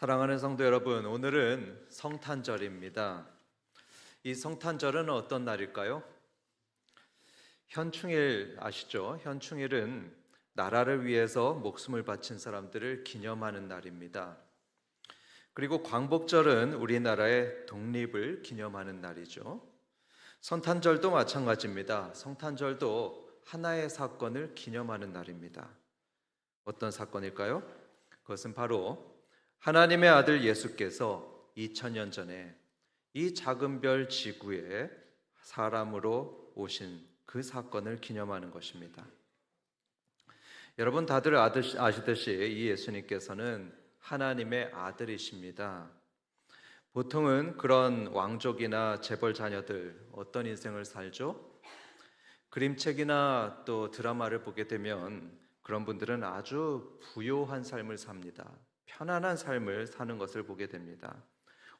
사랑하는 성도 여러분, 오늘은 성탄절입니다. 이 성탄절은 어떤 날일까요? 현충일 아시죠? 현충일은 나라를 위해서 목숨을 바친 사람들을 기념하는 날입니다. 그리고 광복절은 우리나라의 독립을 기념하는 날이죠. 성탄절도 마찬가지입니다. 성탄절도 하나의 사건을 기념하는 날입니다. 어떤 사건일까요? 그것은 바로 하나님의 아들 예수께서 2000년 전에 이 작은 별 지구에 사람으로 오신 그 사건을 기념하는 것입니다. 여러분 다들 아시듯이 이 예수님께서는 하나님의 아들이십니다. 보통은 그런 왕족이나 재벌 자녀들 어떤 인생을 살죠? 그림책이나 또 드라마를 보게 되면 그런 분들은 아주 부요한 삶을 삽니다. 편안한 삶을 사는 것을 보게 됩니다.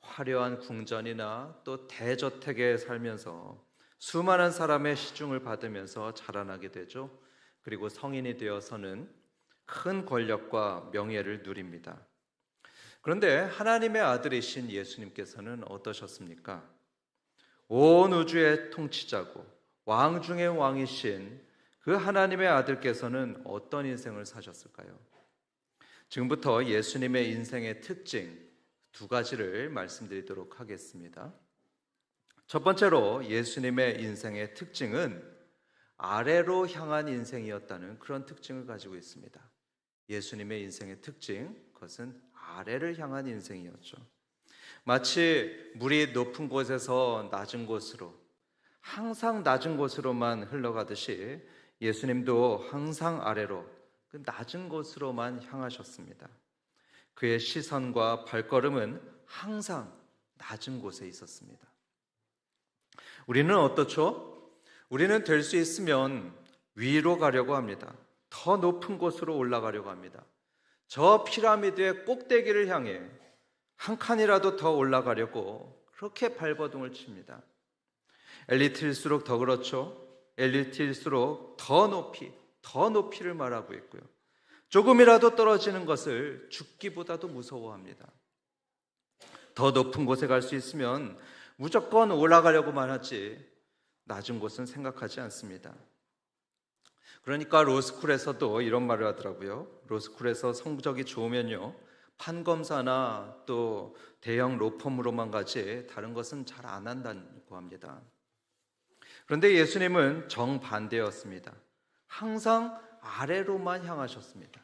화려한 궁전이나 또 대저택에 살면서 수많은 사람의 시중을 받으면서 자라나게 되죠. 그리고 성인이 되어서는 큰 권력과 명예를 누립니다. 그런데 하나님의 아들이신 예수님께서는 어떠셨습니까? 온 우주의 통치자고 왕 중의 왕이신 그 하나님의 아들께서는 어떤 인생을 사셨을까요? 지금부터 예수님의 인생의 특징 두 가지를 말씀드리도록 하겠습니다. 첫 번째로 예수님의 인생의 특징은 아래로 향한 인생이었다는 그런 특징을 가지고 있습니다. 예수님의 인생의 특징, 그것은 아래를 향한 인생이었죠. 마치 물이 높은 곳에서 낮은 곳으로, 항상 낮은 곳으로만 흘러가듯이 예수님도 항상 아래로, 그 낮은 곳으로만 향하셨습니다. 그의 시선과 발걸음은 항상 낮은 곳에 있었습니다. 우리는 어떻죠? 우리는 될 수 있으면 위로 가려고 합니다. 더 높은 곳으로 올라가려고 합니다. 저 피라미드의 꼭대기를 향해 한 칸이라도 더 올라가려고 그렇게 발버둥을 칩니다. 엘리트일수록 더 그렇죠. 엘리트일수록 더 높이를 말하고 있고요. 조금이라도 떨어지는 것을 죽기보다도 무서워합니다. 더 높은 곳에 갈 수 있으면 무조건 올라가려고만 하지 낮은 곳은 생각하지 않습니다. 그러니까 로스쿨에서도 이런 말을 하더라고요. 로스쿨에서 성적이 좋으면요, 판검사나 또 대형 로펌으로만 가지 다른 것은 잘 안 한다고 합니다. 그런데 예수님은 정반대였습니다. 항상 아래로만 향하셨습니다.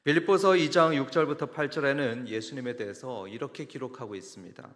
빌립보서 2장 6절부터 8절에는 예수님에 대해서 이렇게 기록하고 있습니다.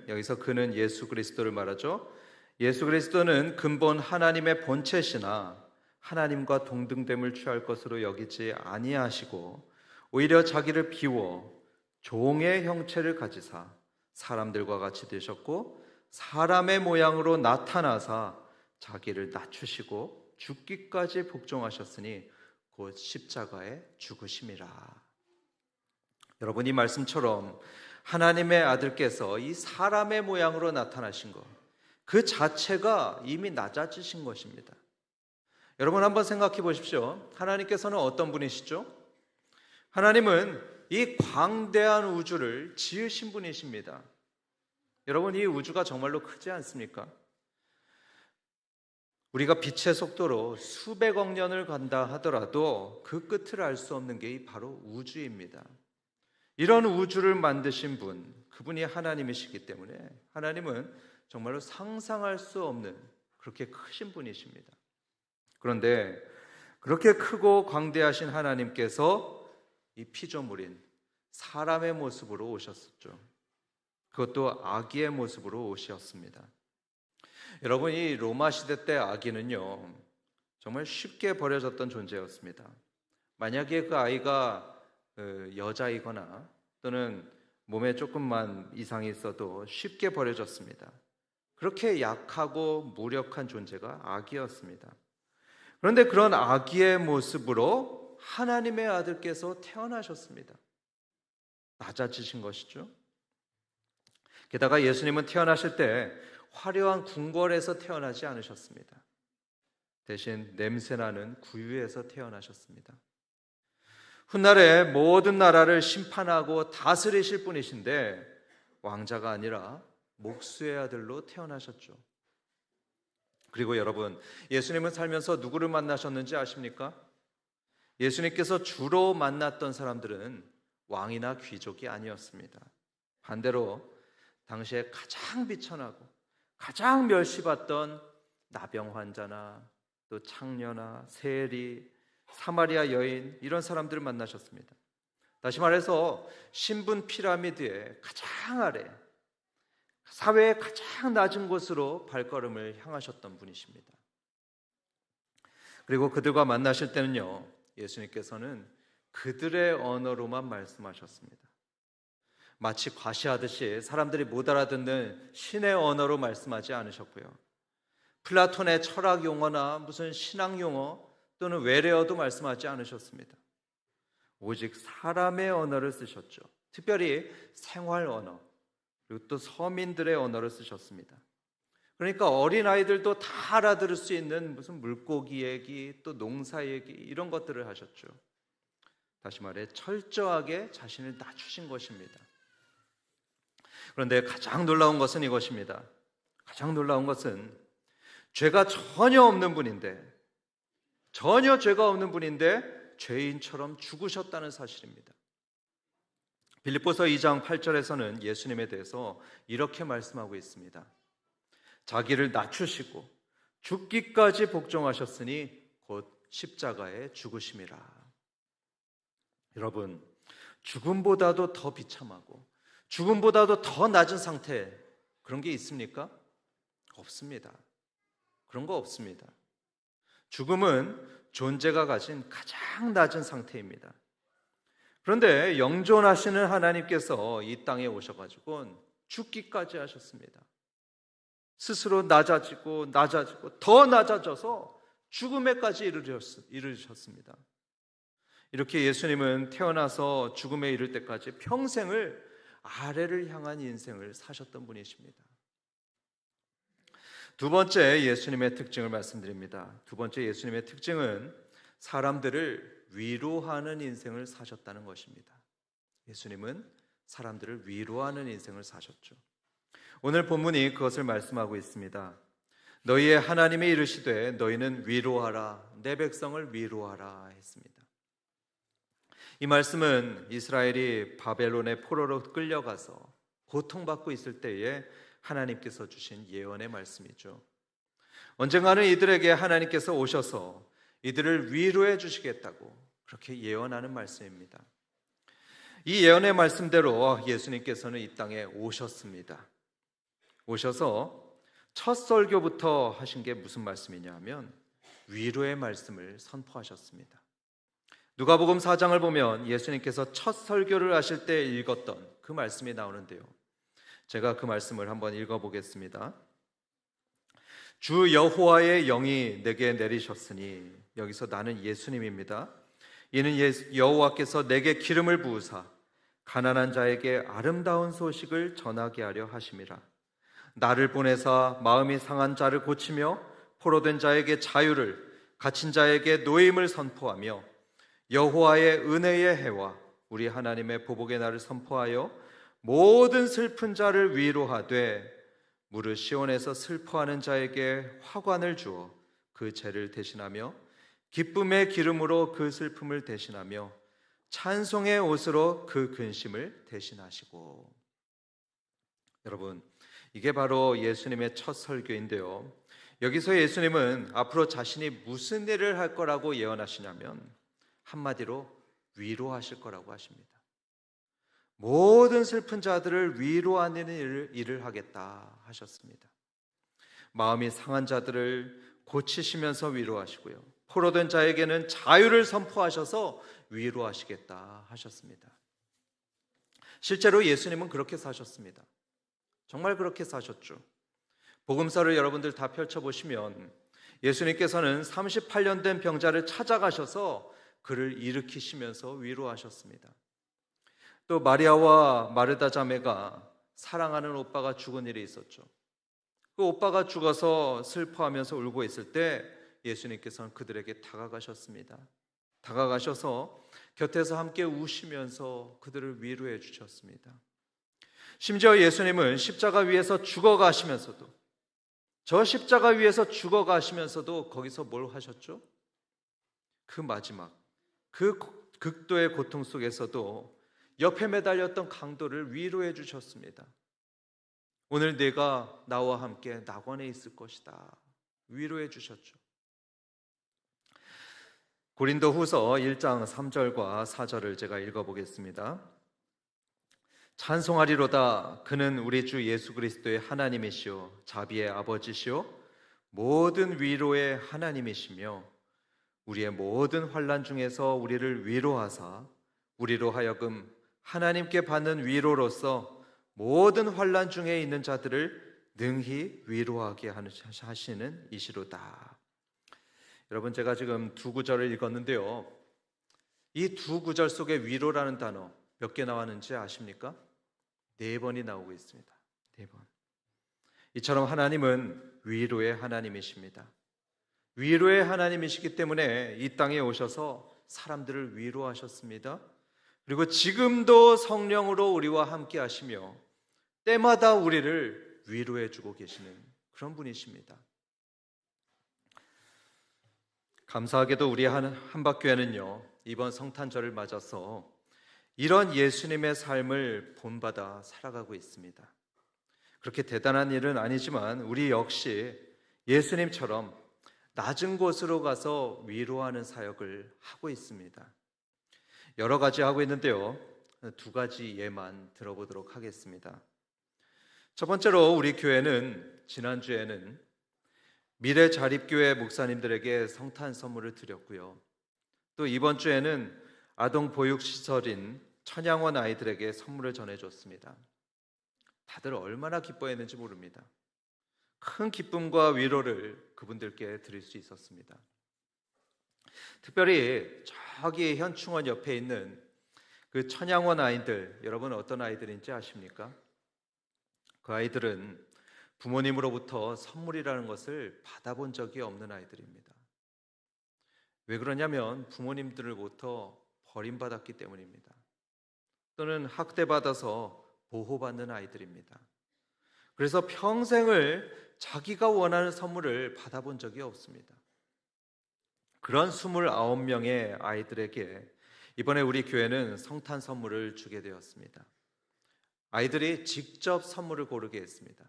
여기서 그는 예수 그리스도를 말하죠. 예수 그리스도는 근본 하나님의 본체시나 하나님과 동등됨을 취할 것으로 여기지 아니하시고 오히려 자기를 비워 종의 형체를 가지사 사람들과 같이 되셨고 사람의 모양으로 나타나사 자기를 낮추시고 죽기까지 복종하셨으니 곧 십자가에 죽으심이라. 여러분, 이 말씀처럼 하나님의 아들께서 이 사람의 모양으로 나타나신 것, 그 자체가 이미 낮아지신 것입니다. 여러분 한번 생각해 보십시오. 하나님께서는 어떤 분이시죠? 하나님은 이 광대한 우주를 지으신 분이십니다. 여러분, 이 우주가 정말로 크지 않습니까? 우리가 빛의 속도로 수백억 년을 간다 하더라도 그 끝을 알 수 없는 게 바로 우주입니다. 이런 우주를 만드신 분, 그분이 하나님이시기 때문에 하나님은 정말로 상상할 수 없는 그렇게 크신 분이십니다. 그런데 그렇게 크고 광대하신 하나님께서 이 피조물인 사람의 모습으로 오셨었죠. 그것도 아기의 모습으로 오셨습니다. 여러분, 이 로마 시대 때 아기는요, 정말 쉽게 버려졌던 존재였습니다. 만약에 그 아이가 여자이거나 또는 몸에 조금만 이상이 있어도 쉽게 버려졌습니다. 그렇게 약하고 무력한 존재가 아기였습니다. 그런데 그런 아기의 모습으로 하나님의 아들께서 태어나셨습니다. 낮아지신 것이죠. 게다가 예수님은 태어나실 때 화려한 궁궐에서 태어나지 않으셨습니다. 대신 냄새나는 구유에서 태어나셨습니다. 훗날에 모든 나라를 심판하고 다스리실 분이신데 왕자가 아니라 목수의 아들로 태어나셨죠. 그리고 여러분, 예수님은 살면서 누구를 만나셨는지 아십니까? 예수님께서 주로 만났던 사람들은 왕이나 귀족이 아니었습니다. 반대로 당시에 가장 비천하고 가장 멸시받던 나병 환자나 또 창녀나 세리, 사마리아 여인, 이런 사람들을 만나셨습니다. 다시 말해서 신분 피라미드의 가장 아래, 사회의 가장 낮은 곳으로 발걸음을 향하셨던 분이십니다. 그리고 그들과 만나실 때는요, 예수님께서는 그들의 언어로만 말씀하셨습니다. 마치 과시하듯이 사람들이 못 알아듣는 신의 언어로 말씀하지 않으셨고요, 플라톤의 철학 용어나 무슨 신학 용어 또는 외래어도 말씀하지 않으셨습니다. 오직 사람의 언어를 쓰셨죠. 특별히 생활 언어, 그리고 또 서민들의 언어를 쓰셨습니다. 그러니까 어린아이들도 다 알아들을 수 있는 무슨 물고기 얘기, 또 농사 얘기, 이런 것들을 하셨죠. 다시 말해 철저하게 자신을 낮추신 것입니다. 그런데 가장 놀라운 것은 이것입니다. 가장 놀라운 것은 죄가 전혀 없는 분인데, 전혀 죄가 없는 분인데 죄인처럼 죽으셨다는 사실입니다. 빌립보서 2장 8절에서는 예수님에 대해서 이렇게 말씀하고 있습니다. 자기를 낮추시고 죽기까지 복종하셨으니 곧 십자가에 죽으심이라. 여러분, 죽음보다도 더 비참하고 죽음보다도 더 낮은 상태, 그런 게 있습니까? 없습니다. 그런 거 없습니다. 죽음은 존재가 가진 가장 낮은 상태입니다. 그런데 영존하시는 하나님께서 이 땅에 오셔가지고 죽기까지 하셨습니다. 스스로 낮아지고 더 낮아져서 죽음에까지 이르셨습니다. 이렇게 예수님은 태어나서 죽음에 이를 때까지 평생을 아래를 향한 인생을 사셨던 분이십니다. 두 번째 예수님의 특징을 말씀드립니다. 두 번째 예수님의 특징은 사람들을 위로하는 인생을 사셨다는 것입니다. 예수님은 사람들을 위로하는 인생을 사셨죠. 오늘 본문이 그것을 말씀하고 있습니다. 너희의 하나님이 이르시되 너희는 위로하라, 내 백성을 위로하라 했습니다. 이 말씀은 이스라엘이 바벨론의 포로로 끌려가서 고통받고 있을 때에 하나님께서 주신 예언의 말씀이죠. 언젠가는 이들에게 하나님께서 오셔서 이들을 위로해 주시겠다고 그렇게 예언하는 말씀입니다. 이 예언의 말씀대로 예수님께서는 이 땅에 오셨습니다. 오셔서 첫 설교부터 하신 게 무슨 말씀이냐 하면 위로의 말씀을 선포하셨습니다. 누가복음 4장을 보면 예수님께서 첫 설교를 하실 때 읽었던 그 말씀이 나오는데요, 제가 그 말씀을 한번 읽어보겠습니다. 주 여호와의 영이 내게 내리셨으니, 여기서 나는 예수님입니다. 이는 여호와께서 내게 기름을 부으사 가난한 자에게 아름다운 소식을 전하게 하려 하심이라. 나를 보내사 마음이 상한 자를 고치며 포로된 자에게 자유를, 갇힌 자에게 노임을 선포하며 여호와의 은혜의 해와 우리 하나님의 보복의 날을 선포하여 모든 슬픈 자를 위로하되 무릇 시온에서 슬퍼하는 자에게 화관을 주어 그 죄를 대신하며 기쁨의 기름으로 그 슬픔을 대신하며 찬송의 옷으로 그 근심을 대신하시고. 여러분, 이게 바로 예수님의 첫 설교인데요, 여기서 예수님은 앞으로 자신이 무슨 일을 할 거라고 예언하시냐면 한마디로 위로하실 거라고 하십니다. 모든 슬픈 자들을 위로하는 일을 하겠다 하셨습니다. 마음이 상한 자들을 고치시면서 위로하시고요, 포로된 자에게는 자유를 선포하셔서 위로하시겠다 하셨습니다. 실제로 예수님은 그렇게 사셨습니다. 정말 그렇게 사셨죠. 복음서를 여러분들 다 펼쳐보시면 예수님께서는 38년 된 병자를 찾아가셔서 그를 일으키시면서 위로하셨습니다. 또 마리아와 마르다 자매가 사랑하는 오빠가 죽은 일이 있었죠. 그 오빠가 죽어서 슬퍼하면서 울고 있을 때 예수님께서는 그들에게 다가가셨습니다. 다가가셔서 곁에서 함께 우시면서 그들을 위로해 주셨습니다. 심지어 예수님은 십자가 위에서 죽어가시면서도, 저 십자가 위에서 죽어가시면서도 거기서 뭘 하셨죠? 그 마지막, 그 극도의 고통 속에서도 옆에 매달렸던 강도를 위로해 주셨습니다. 오늘 내가 나와 함께 낙원에 있을 것이다, 위로해 주셨죠. 고린도후서 1장 3절과 4절을 제가 읽어보겠습니다. 찬송하리로다. 그는 우리 주 예수 그리스도의 하나님이시요 자비의 아버지시요 모든 위로의 하나님이시며 우리의 모든 환난 중에서 우리를 위로하사 우리로 하여금 하나님께 받는 위로로서 모든 환난 중에 있는 자들을 능히 위로하게 하시는 이시로다. 여러분, 제가 지금 두 구절을 읽었는데요, 이 두 구절 속에 위로라는 단어 몇 개 나왔는지 아십니까? 4번이 나오고 있습니다. 4번. 이처럼 하나님은 위로의 하나님이십니다. 위로의 하나님이시기 때문에 이 땅에 오셔서 사람들을 위로하셨습니다. 그리고 지금도 성령으로 우리와 함께 하시며 때마다 우리를 위로해 주고 계시는 그런 분이십니다. 감사하게도 우리 한박교회는요, 이번 성탄절을 맞아서 이런 예수님의 삶을 본받아 살아가고 있습니다. 그렇게 대단한 일은 아니지만 우리 역시 예수님처럼 낮은 곳으로 가서 위로하는 사역을 하고 있습니다. 여러 가지 하고 있는데요, 2가지 예만 들어보도록 하겠습니다. 첫 번째로 우리 교회는 지난주에는 미래자립교회 목사님들에게 성탄 선물을 드렸고요, 또 이번 주에는 아동 보육시설인 천양원 아이들에게 선물을 전해줬습니다. 다들 얼마나 기뻐했는지 모릅니다. 큰 기쁨과 위로를 그분들께 드릴 수 있었습니다. 특별히 저기 현충원 옆에 있는 그 천양원 아이들, 여러분 어떤 아이들인지 아십니까? 그 아이들은 부모님으로부터 선물이라는 것을 받아본 적이 없는 아이들입니다. 왜 그러냐면 부모님들로부터 버림받았기 때문입니다. 또는 학대받아서 보호받는 아이들입니다. 그래서 평생을 자기가 원하는 선물을 받아본 적이 없습니다. 그런 29명의 아이들에게 이번에 우리 교회는 성탄 선물을 주게 되었습니다. 아이들이 직접 선물을 고르게 했습니다.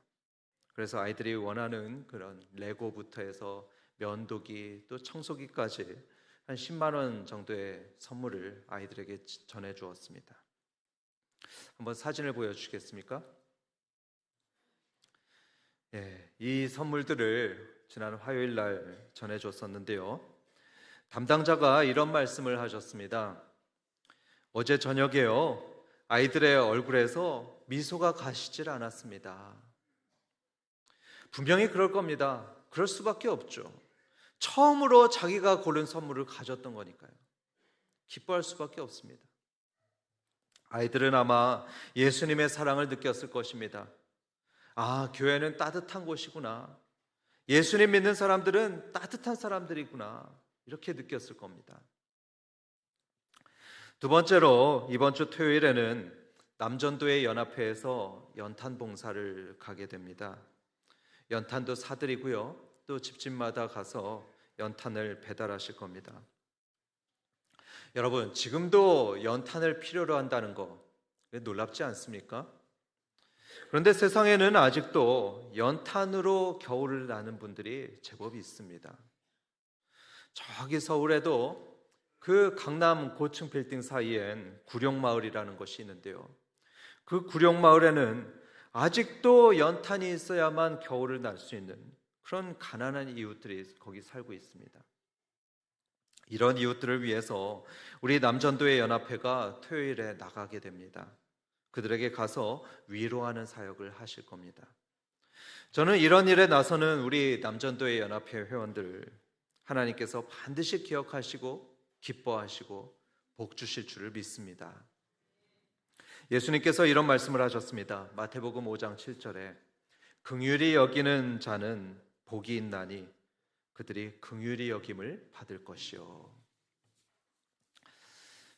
그래서 아이들이 원하는 그런 레고부터 해서 면도기 또 청소기까지 한 10만 원 정도의 선물을 아이들에게 전해 주었습니다. 한번 사진을 보여주시겠습니까? 이 선물들을 지난 화요일 날 전해줬었는데요, 담당자가 이런 말씀을 하셨습니다. 어제 저녁에요, 아이들의 얼굴에서 미소가 가시질 않았습니다. 분명히 그럴 겁니다. 그럴 수밖에 없죠. 처음으로 자기가 고른 선물을 가졌던 거니까요. 기뻐할 수밖에 없습니다. 아이들은 아마 예수님의 사랑을 느꼈을 것입니다. 아, 교회는 따뜻한 곳이구나. 예수님 믿는 사람들은 따뜻한 사람들이구나. 이렇게 느꼈을 겁니다. 두 번째로 이번 주 토요일에는 남전도의 연합회에서 연탄 봉사를 가게 됩니다. 연탄도 사드리고요, 또 집집마다 가서 연탄을 배달하실 겁니다. 여러분, 지금도 연탄을 필요로 한다는 거 놀랍지 않습니까? 그런데 세상에는 아직도 연탄으로 겨울을 나는 분들이 제법 있습니다. 저기 서울에도 그 강남 고층 빌딩 사이엔 구룡마을이라는 것이 있는데요, 그 구룡마을에는 아직도 연탄이 있어야만 겨울을 날 수 있는 그런 가난한 이웃들이 거기 살고 있습니다. 이런 이웃들을 위해서 우리 남전도의 연합회가 토요일에 나가게 됩니다. 그들에게 가서 위로하는 사역을 하실 겁니다. 저는 이런 일에 나서는 우리 남전도의 연합회 회원들 하나님께서 반드시 기억하시고 기뻐하시고 복 주실 줄을 믿습니다. 예수님께서 이런 말씀을 하셨습니다. 마태복음 5장 7절에 긍휼히 여기는 자는 복이 있나니 그들이 긍휼히 여김을 받을 것이요.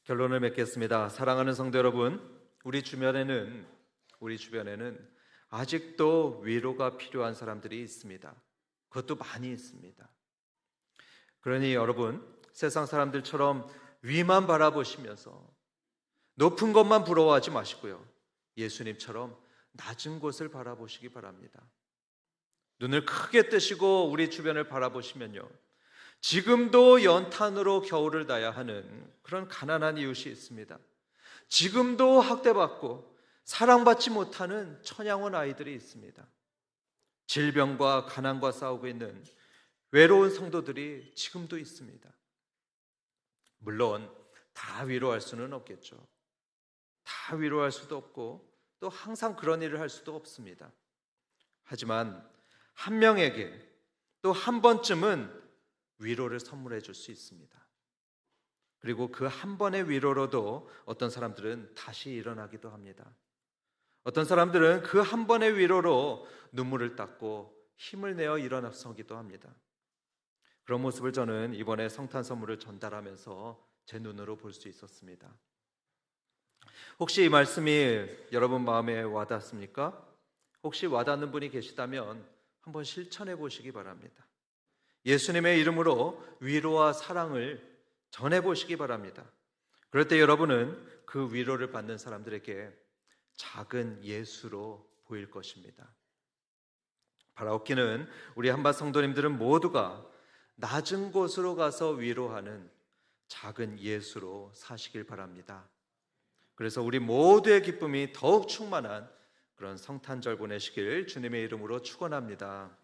결론을 맺겠습니다. 사랑하는 성도 여러분, 우리 주변에는 아직도 위로가 필요한 사람들이 있습니다. 그것도 많이 있습니다. 그러니 여러분, 세상 사람들처럼 위만 바라보시면서 높은 것만 부러워하지 마시고요, 예수님처럼 낮은 곳을 바라보시기 바랍니다. 눈을 크게 뜨시고 우리 주변을 바라보시면요, 지금도 연탄으로 겨울을 나야 하는 그런 가난한 이웃이 있습니다. 지금도 학대받고 사랑받지 못하는 천양원 아이들이 있습니다. 질병과 가난과 싸우고 있는 외로운 성도들이 지금도 있습니다. 물론 다 위로할 수는 없겠죠. 다 위로할 수도 없고 또 항상 그런 일을 할 수도 없습니다. 하지만 한 명에게 또 한 번쯤은 위로를 선물해 줄 수 있습니다. 그리고 그 한 번의 위로로도 어떤 사람들은 다시 일어나기도 합니다. 어떤 사람들은 그 한 번의 위로로 눈물을 닦고 힘을 내어 일어나서기도 합니다. 그런 모습을 저는 이번에 성탄 선물을 전달하면서 제 눈으로 볼 수 있었습니다. 혹시 이 말씀이 여러분 마음에 와닿습니까? 혹시 와닿는 분이 계시다면 한번 실천해 보시기 바랍니다. 예수님의 이름으로 위로와 사랑을 전해 보시기 바랍니다. 그럴 때 여러분은 그 위로를 받는 사람들에게 작은 예수로 보일 것입니다. 바라옵기는 우리 한밭 성도님들은 모두가 낮은 곳으로 가서 위로하는 작은 예수로 사시길 바랍니다. 그래서 우리 모두의 기쁨이 더욱 충만한 그런 성탄절 보내시길 주님의 이름으로 축원합니다.